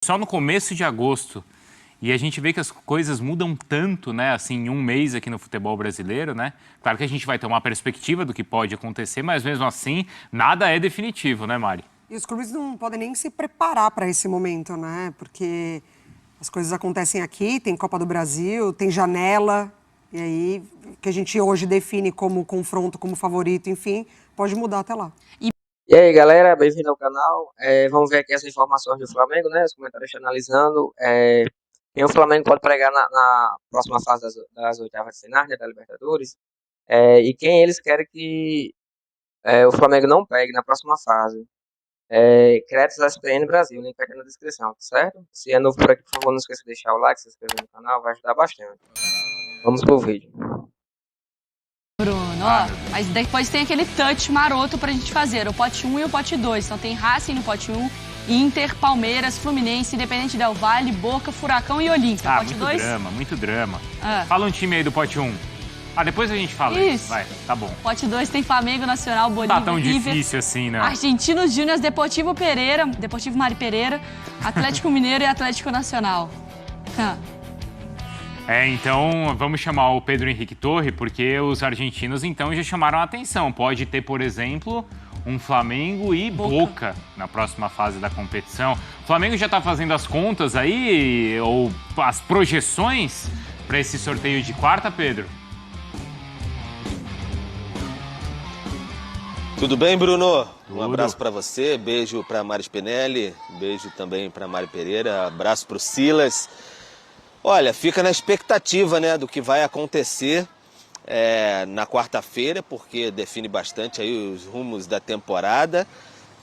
só no começo de agosto. E a gente vê que as coisas mudam tanto, né, assim, em um mês aqui no futebol brasileiro, né? Claro que a gente vai ter uma perspectiva do que pode acontecer, mas mesmo assim, nada é definitivo, né, Mari? E os clubes não podem nem se preparar para esse momento, né? Porque as coisas acontecem aqui, tem Copa do Brasil, tem janela, e aí, que a gente hoje define como confronto, como favorito, enfim, pode mudar até lá. E aí, galera, bem-vindo ao canal. Vamos ver aqui as informações do Flamengo, né? Os comentários analisando. Quem o Flamengo pode pregar na próxima fase das oitavas de final, né, da Libertadores. E quem eles querem que o Flamengo não pegue na próxima fase. Créditos da SPN Brasil, link aqui na descrição, tá certo? Se é novo por aqui, por favor, não esqueça de deixar o like, se inscrever no canal, vai ajudar bastante. Vamos pro vídeo. Bruno, ó, mas depois tem aquele touch maroto pra gente fazer, o pote 1 e o pote 2. Então tem Racing no pote 1, Inter, Palmeiras, Fluminense, Independente Del Valle, Boca, Furacão e Olímpia. Pote 2? Muito drama. Fala um time aí do pote 1. Depois a gente fala. Isso. Vai, tá bom. Pote 2 tem Flamengo, Nacional, Bolívia, Não tá tão River, difícil assim, não. Argentinos Júnior, Deportivo Pereira, Deportivo Mari Pereira, Atlético Mineiro e Atlético Nacional. Então vamos chamar o Pedro Henrique Torre, porque os argentinos então já chamaram a atenção. Pode ter, por exemplo, um Flamengo e Boca na próxima fase da competição. O Flamengo já está fazendo as contas aí, ou as projeções para esse sorteio de quarta, Pedro? Tudo bem, Bruno? Um abraço para você, beijo para Mari Spinelli, beijo também para Mari Pereira, abraço para o Silas. Olha, fica na expectativa, né, do que vai acontecer na quarta-feira, porque define bastante aí os rumos da temporada.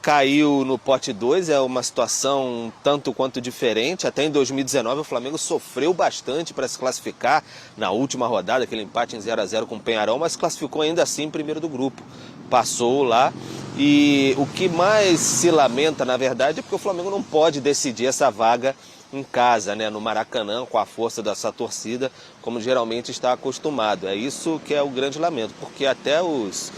Caiu no pote 2, é uma situação tanto quanto diferente. Até em 2019 o Flamengo sofreu bastante para se classificar na última rodada, aquele empate em 0-0 com o Peñarol, mas classificou ainda assim primeiro do grupo. Passou lá e o que mais se lamenta, na verdade, é porque o Flamengo não pode decidir essa vaga em casa, né, no Maracanã, com a força dessa torcida, como geralmente está acostumado. É isso que é o grande lamento, porque até os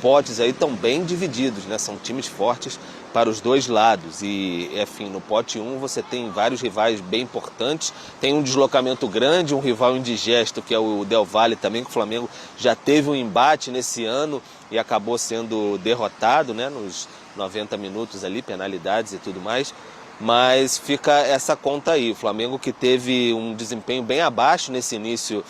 potes aí estão bem divididos, né, são times fortes para os dois lados. E, enfim, no pote 1 você tem vários rivais bem importantes, tem um deslocamento grande, um rival indigesto, que é o Del Valle também, que o Flamengo já teve um embate nesse ano e acabou sendo derrotado, né, nos 90 minutos ali, penalidades e tudo mais. Mas fica essa conta aí, o Flamengo que teve um desempenho bem abaixo nesse início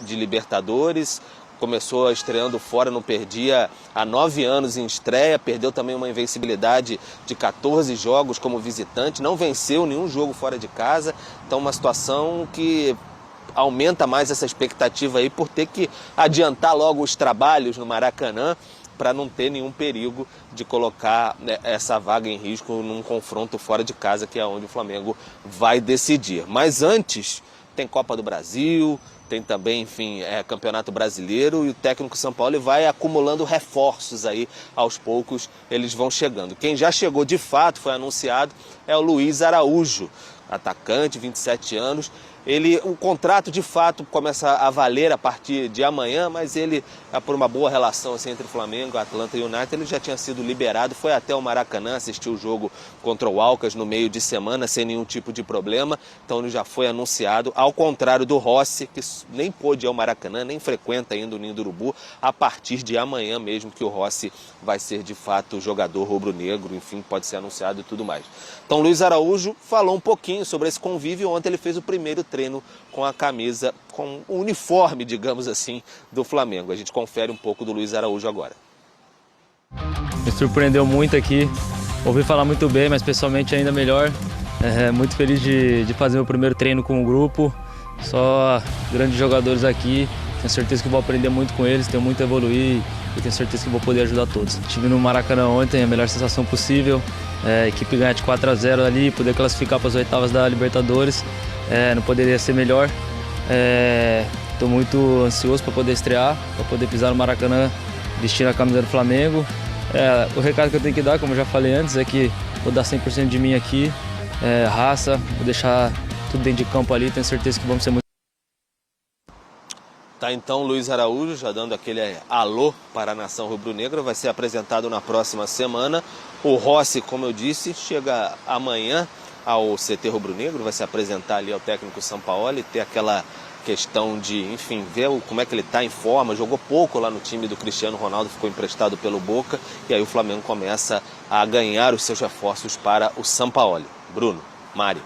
de Libertadores, começou estreando fora, não perdia há 9 anos em estreia, perdeu também uma invencibilidade de 14 jogos como visitante, não venceu nenhum jogo fora de casa, então uma situação que aumenta mais essa expectativa aí por ter que adiantar logo os trabalhos no Maracanã, para não ter nenhum perigo de colocar, né, essa vaga em risco num confronto fora de casa, que é onde o Flamengo vai decidir. Mas antes, tem Copa do Brasil, tem também, enfim, Campeonato Brasileiro, e o técnico São Paulo vai acumulando reforços aí, aos poucos eles vão chegando. Quem já chegou de fato, foi anunciado, é o Luiz Araújo, atacante, 27 anos. O contrato de fato começa a valer a partir de amanhã, mas ele, por uma boa relação assim, entre Flamengo e Atlanta United, ele já tinha sido liberado, foi até o Maracanã, assistiu o jogo contra o Alcas no meio de semana, sem nenhum tipo de problema, então ele já foi anunciado, ao contrário do Rossi, que nem pôde ir ao Maracanã, nem frequenta ainda o Ninho do Urubu, a partir de amanhã mesmo que o Rossi vai ser de fato jogador rubro-negro, enfim, pode ser anunciado e tudo mais. Então Luiz Araújo falou um pouquinho sobre esse convívio, ontem ele fez o primeiro treino com a camisa, com o uniforme, digamos assim, do Flamengo. A gente confere um pouco do Luiz Araújo agora. Me surpreendeu muito aqui, ouvi falar muito bem, mas pessoalmente ainda melhor. Muito feliz de fazer meu primeiro treino com o grupo, só grandes jogadores aqui, tenho certeza que vou aprender muito com eles, tenho muito a evoluir e tenho certeza que vou poder ajudar todos. Estive no Maracanã ontem, a melhor sensação possível, a equipe ganhar de 4-0 ali, poder classificar para as oitavas da Libertadores, não poderia ser melhor. Estou muito ansioso para poder estrear, para poder pisar no Maracanã vestindo a camisa do Flamengo. O recado que eu tenho que dar, como eu já falei antes, é que vou dar 100% de mim aqui, raça, vou deixar tudo dentro de campo ali, tenho certeza que vamos ser muito. Tá, então Luiz Araújo já dando aquele alô para a nação rubro-negra, vai ser apresentado na próxima semana. O Rossi, como eu disse, chega amanhã ao CT rubro-negro, vai se apresentar ali ao técnico Sampaoli, ter aquela questão de, enfim, ver como é que ele está em forma. Jogou pouco lá no time do Cristiano Ronaldo, ficou emprestado pelo Boca, e aí o Flamengo começa a ganhar os seus reforços para o Sampaoli. Bruno, Mari.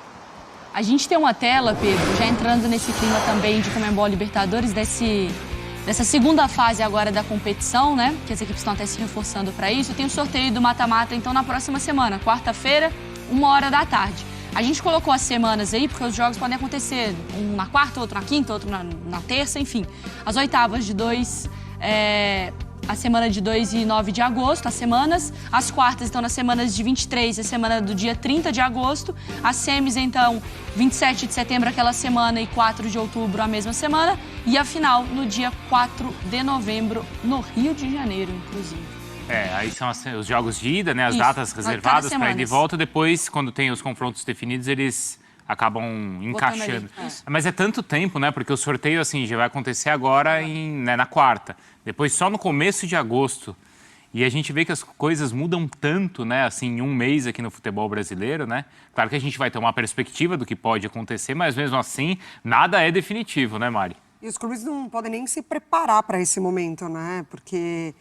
A gente tem uma tela, Pedro, já entrando nesse clima também de Conmebol Libertadores, dessa segunda fase agora da competição, né? Que as equipes estão até se reforçando para isso. Tem o sorteio do mata-mata, então, na próxima semana, quarta-feira, 13h. A gente colocou as semanas aí, porque os jogos podem acontecer um na quarta, outro na quinta, outro na terça, enfim. As oitavas de 2, a semana de 2 e 9 de agosto, as semanas. As quartas estão nas semanas de 23, a semana do dia 30 de agosto. As semis, então, 27 de setembro, aquela semana, e 4 de outubro, a mesma semana. E a final, no dia 4 de novembro, no Rio de Janeiro, inclusive. Aí são os jogos de ida, né? As Isso, datas reservadas para ida e semanas. volta. Depois, quando tem os confrontos definidos, eles acabam encaixando. Mas é tanto tempo, né? Porque o sorteio, assim, já vai acontecer agora na quarta. Depois só no começo de agosto. E a gente vê que as coisas mudam tanto, né? Assim, em um mês aqui no futebol brasileiro, né? Claro que a gente vai ter uma perspectiva do que pode acontecer, mas mesmo assim, nada é definitivo, né, Mari? E os clubes não podem nem se preparar para esse momento, né? Porque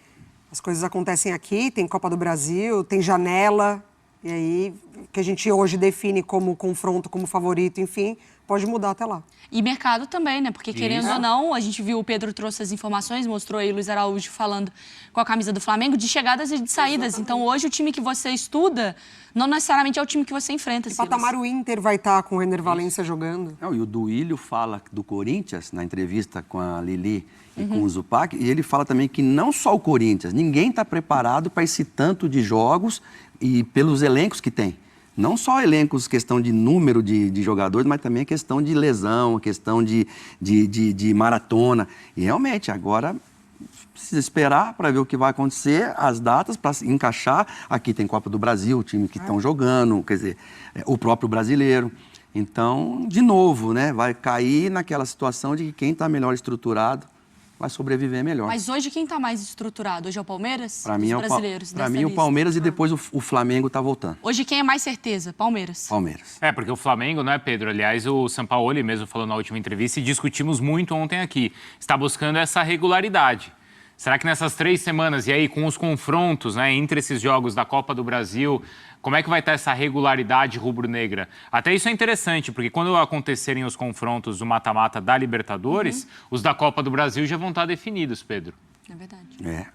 as coisas acontecem aqui, tem Copa do Brasil, tem janela, e aí que a gente hoje define como confronto, como favorito, enfim, pode mudar até lá. E mercado também, né? Porque, querendo ou não, a gente viu, o Pedro trouxe as informações, mostrou aí o Luiz Araújo falando com a camisa do Flamengo, de chegadas e de saídas. Exatamente. Então, hoje, o time que você estuda não necessariamente é o time que você enfrenta. Que patamar o Inter vai estar com o Ener Valencia jogando? Não, e o Duílio fala do Corinthians, na entrevista com a Lili e com o Zupac, e ele fala também que não só o Corinthians, ninguém está preparado para esse tanto de jogos e pelos elencos que tem. Não só elencos, questão de número de jogadores, mas também a questão de lesão, a questão de maratona. E realmente, agora precisa esperar para ver o que vai acontecer, as datas para encaixar. Aqui tem Copa do Brasil, o time que estão jogando, quer dizer, o próprio brasileiro. Então, de novo, né, vai cair naquela situação de que quem está melhor estruturado vai sobreviver melhor. Mas hoje quem está mais estruturado? Hoje é o Palmeiras? Para mim, Para mim o Palmeiras e depois o Flamengo está voltando. Hoje quem é mais certeza? Palmeiras. Palmeiras. Porque o Flamengo, não é, Pedro? Aliás, o Sampaoli mesmo falou na última entrevista, e discutimos muito ontem aqui, está buscando essa regularidade. Será que nessas 3 semanas, e aí com os confrontos, né, entre esses jogos da Copa do Brasil, como é que vai estar essa regularidade rubro-negra? Até isso é interessante, porque quando acontecerem os confrontos do mata-mata da Libertadores, os da Copa do Brasil já vão estar definidos, Pedro. É verdade.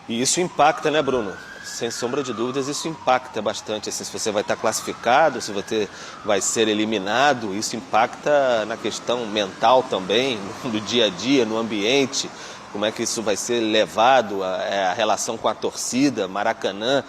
E isso impacta, né, Bruno? Sem sombra de dúvidas, isso impacta bastante. Assim, se você vai estar classificado, se você vai ser eliminado, isso impacta na questão mental também, no dia a dia, no ambiente. Como é que isso vai ser levado, a relação com a torcida, Maracanã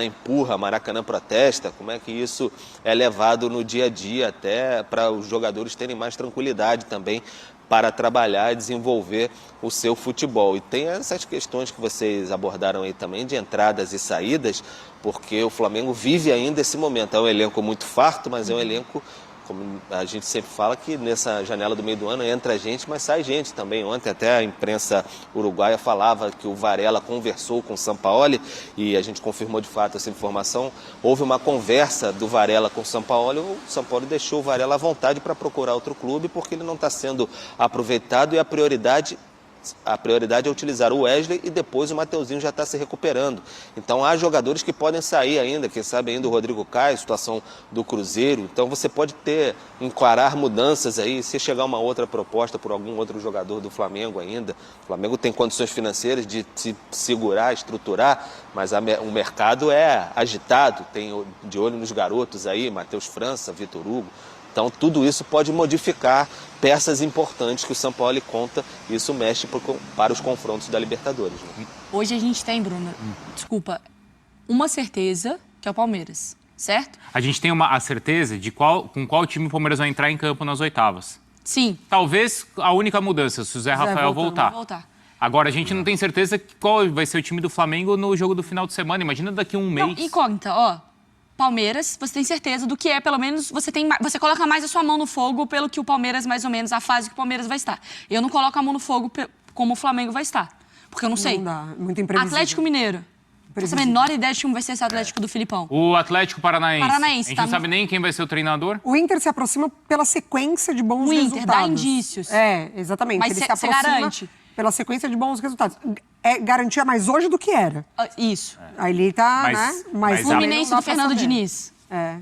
empurra, Maracanã protesta, como é que isso é levado no dia a dia, até para os jogadores terem mais tranquilidade também para trabalhar e desenvolver o seu futebol. E tem essas questões que vocês abordaram aí também, de entradas e saídas, porque o Flamengo vive ainda esse momento. É um elenco muito farto, mas é um elenco, como a gente sempre fala, que nessa janela do meio do ano entra gente, mas sai gente também. Ontem até a imprensa uruguaia falava que o Varela conversou com o Sampaoli, e a gente confirmou de fato essa informação. Houve uma conversa do Varela com o Sampaoli deixou o Varela à vontade para procurar outro clube, porque ele não está sendo aproveitado, e a prioridade é utilizar o Wesley, e depois o Mateuzinho já está se recuperando. Então há jogadores que podem sair ainda, quem sabe ainda o Rodrigo Caio, situação do Cruzeiro. Então você pode encarar mudanças aí, se chegar uma outra proposta por algum outro jogador do Flamengo ainda. O Flamengo tem condições financeiras de se segurar, estruturar, mas o mercado é agitado, tem de olho nos garotos aí, Matheus França, Vitor Hugo. Então, tudo isso pode modificar peças importantes que o Sampaoli conta, e isso mexe para os confrontos da Libertadores. Né? Hoje a gente tem, Bruno, uma certeza, que é o Palmeiras, certo? A gente tem a certeza de com qual time o Palmeiras vai entrar em campo nas oitavas. Sim. Talvez a única mudança, se o Zé Rafael voltar. Agora, a gente não tem certeza qual vai ser o time do Flamengo no jogo do final de semana. Imagina daqui a um mês. Incógnita, Palmeiras, você tem certeza do que é, pelo menos, você coloca mais a sua mão no fogo pelo que o Palmeiras, mais ou menos, a fase que o Palmeiras vai estar. Eu não coloco a mão no fogo como o Flamengo vai estar, porque eu não sei. Não dá, muito imprevisível. Atlético Mineiro, Faço a menor ideia de como vai ser esse Atlético do Filipão. O Atlético Paranaense. Paranaense, A gente tá? não sabe nem quem vai ser o treinador. O Inter se aproxima pela sequência de bons O Inter resultados. dá indícios. É, exatamente. Mas Ele cê se aproxima garante? pela sequência de bons resultados. É garantia mais hoje do que era. Isso. Aí ele tá, Mas- né? mas a- Fluminense do Fernando Diniz. É.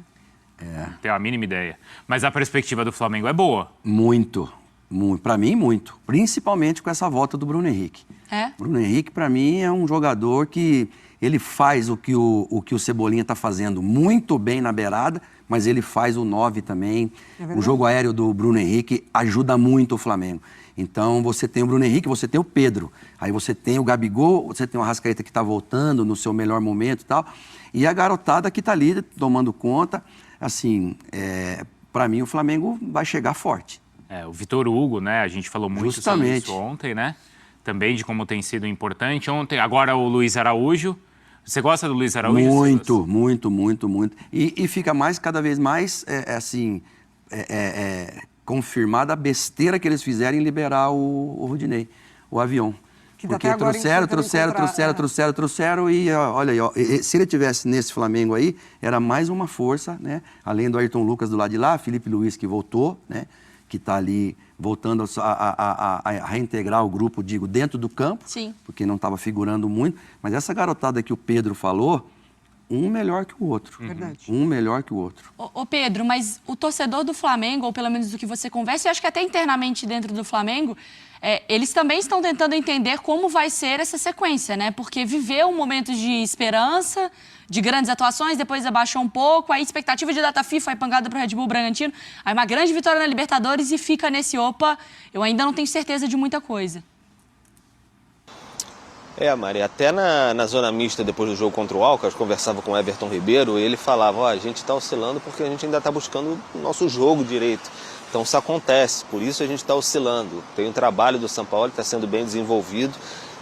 Tenho a mínima ideia. Mas a perspectiva do Flamengo é boa. Muito. Para mim, muito. Principalmente com essa volta do Bruno Henrique. É? Bruno Henrique, para mim, é um jogador que ele faz o que o Cebolinha está fazendo muito bem na beirada, mas ele faz o 9 também. O jogo aéreo do Bruno Henrique ajuda muito o Flamengo. Então, você tem o Bruno Henrique, você tem o Pedro. Aí você tem o Gabigol, você tem o Arrascaeta que está voltando no seu melhor momento e tal. E a garotada que está ali tomando conta. Assim, para mim, o Flamengo vai chegar forte. O Vitor Hugo, né? A gente falou muito sobre Justamente. isso ontem, né? Também de como tem sido importante. Ontem, agora o Luiz Araújo. Você gosta do Luiz Araújo? Muito, muito, muito, muito. E fica cada vez mais, confirmada a besteira que eles fizeram em liberar o Rodinei, o avião. Que tá Porque até agora trouxeram e olha aí, ó, se ele tivesse nesse Flamengo aí, era mais uma força, né? Além do Ayrton Lucas do lado de lá, Felipe Luiz que voltou, né? Que está ali voltando a reintegrar o grupo, digo, dentro do campo, Sim. porque não estava figurando muito. Mas essa garotada que o Pedro falou, um melhor que o outro. Verdade. Um melhor que o outro. Ô Pedro, mas o torcedor do Flamengo, ou pelo menos do que você conversa, eu acho que até internamente dentro do Flamengo, eles também estão tentando entender como vai ser essa sequência, né? Porque viveu um momento de esperança, de grandes atuações, depois abaixou um pouco, aí expectativa de data FIFA, aí pancada para o Red Bull Bragantino, aí uma grande vitória na Libertadores e fica nesse opa, eu ainda não tenho certeza de muita coisa. Mari, até na zona mista, depois do jogo contra o Alcas, conversava com o Everton Ribeiro, ele falava, a gente está oscilando porque a gente ainda está buscando o nosso jogo direito. Então isso acontece, por isso a gente está oscilando. Tem um trabalho do São Paulo que está sendo bem desenvolvido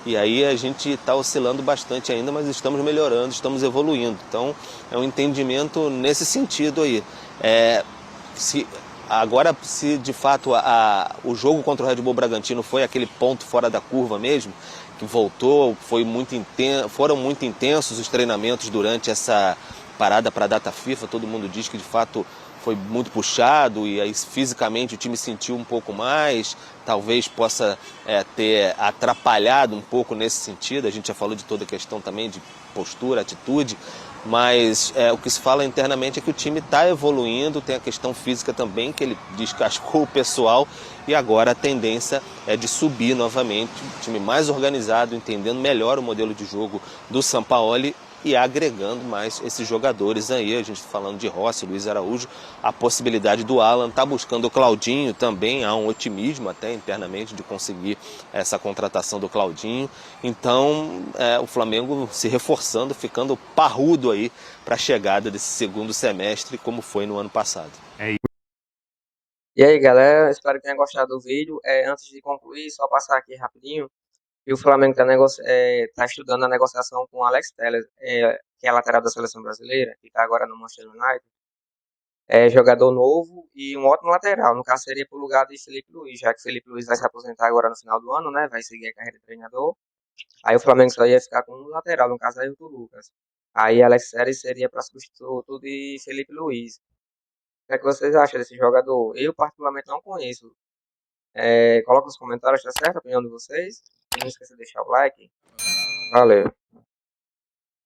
e aí a gente está oscilando bastante ainda, mas estamos melhorando, estamos evoluindo. Então é um entendimento nesse sentido aí. Se de fato o jogo contra o Red Bull Bragantino foi aquele ponto fora da curva mesmo, que voltou, foram muito intensos os treinamentos durante essa parada para a data FIFA, todo mundo diz que de fato foi muito puxado e aí fisicamente o time sentiu um pouco mais, talvez possa ter atrapalhado um pouco nesse sentido, a gente já falou de toda a questão também de postura, atitude, mas o que se fala internamente é que o time está evoluindo, tem a questão física também, que ele descascou o pessoal e agora a tendência é de subir novamente, o time mais organizado, entendendo melhor o modelo de jogo do Sampaoli e agregando mais esses jogadores aí, a gente falando de Rossi, Luiz Araújo, a possibilidade do Alan, tá buscando o Claudinho também, há um otimismo até internamente de conseguir essa contratação do Claudinho, então o Flamengo se reforçando, ficando parrudo aí para a chegada desse segundo semestre, como foi no ano passado. E aí, galera, espero que tenham gostado do vídeo. Antes de concluir, só passar aqui rapidinho. E o Flamengo está estudando a negociação com o Alex Telles, que é lateral da seleção brasileira, que está agora no Manchester United. É jogador novo e um ótimo lateral. No caso, seria para o lugar de Felipe Luiz, já que Felipe Luiz vai se aposentar agora no final do ano, né? Vai seguir a carreira de treinador. Aí o Flamengo só ia ficar com um lateral, no caso aí o Lucas. Aí Alex Telles seria para substituto de Felipe Luiz. O que é que vocês acham desse jogador? Eu, particularmente, não conheço. Coloca nos comentários, tá certo? A opinião de vocês. E não esqueça de deixar o like. Valeu.